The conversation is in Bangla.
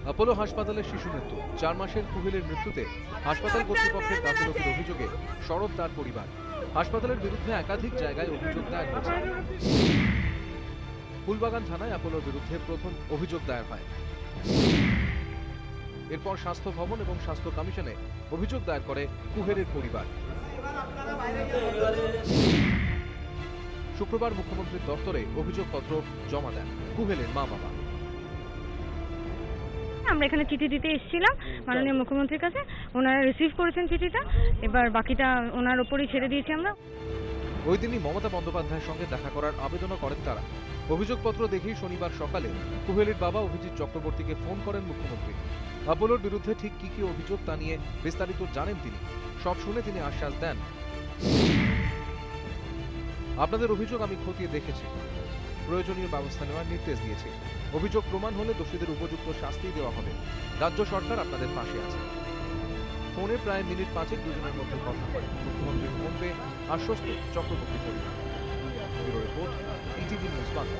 অ্যাপোলো হাসপাতালে শিশু মৃত্যু, 4 মাসের কুহেলের মৃত্যুতে হাসপাতাল কর্তৃপক্ষের গাফিলতির অভিযোগে সরব তার পরিবার। হাসপাতালের বিরুদ্ধে একাধিক জায়গায় অভিযোগ দায়ের হয়েছে। ফুলবাগান থানায় অ্যাপোলোর বিরুদ্ধে প্রথম অভিযোগ দায়ের হয়। এরপর স্বাস্থ্য ভবন এবং স্বাস্থ্য কমিশনে অভিযোগ দায়ের করে কুহেলের পরিবার। শুক্রবার মুখ্যমন্ত্রীর দপ্তরে অভিযোগপত্র জমা দেন কুহেলের মা বাবা। আমরা এখানে চিঠি দিতে এসেছিলাম মাননীয় মুখ্যমন্ত্রীর কাছে, ওনারা রিসিভ করেছেন চিঠিটা, এবার বাকিটা ওনার উপরই ছেড়ে দিয়েছি আমরা। ওই দিনই মমতা বন্দ্যোপাধ্যায়ের সঙ্গে দেখা করার আবেদনও করেন তারা। অভিযোগপত্র দেখেই শনিবার সকালে কুহেলের বাবা অভিজিৎ চক্রবর্তীকে ফোন করেন মুখ্যমন্ত্রী। অ্যাপোলোর বিরুদ্ধে ঠিক কি অভিযোগ তা নিয়ে বিস্তারিত জানেন তিনি। সব শুনে তিনি আশ্বাস দেন, আপনাদের অভিযোগ আমি খতিয়ে দেখেছি, প্রয়োজনীয় ব্যবস্থা নেওয়ার নির্দেশ দিয়েছি। অভিযোগ প্রমাণ হলে দোষীদের উপযুক্ত শাস্তি দেওয়া হবে। রাজ্য সরকার আপনাদের পাশে আছে। ফোনে প্রায় মিনিট 5 দুজনের মধ্যে কথা হয়। মুখ্যমন্ত্রীর ফোন পেয়ে আশ্বস্ত চক্রবর্তী পরিবার। Bureau report, ETV news Bangla.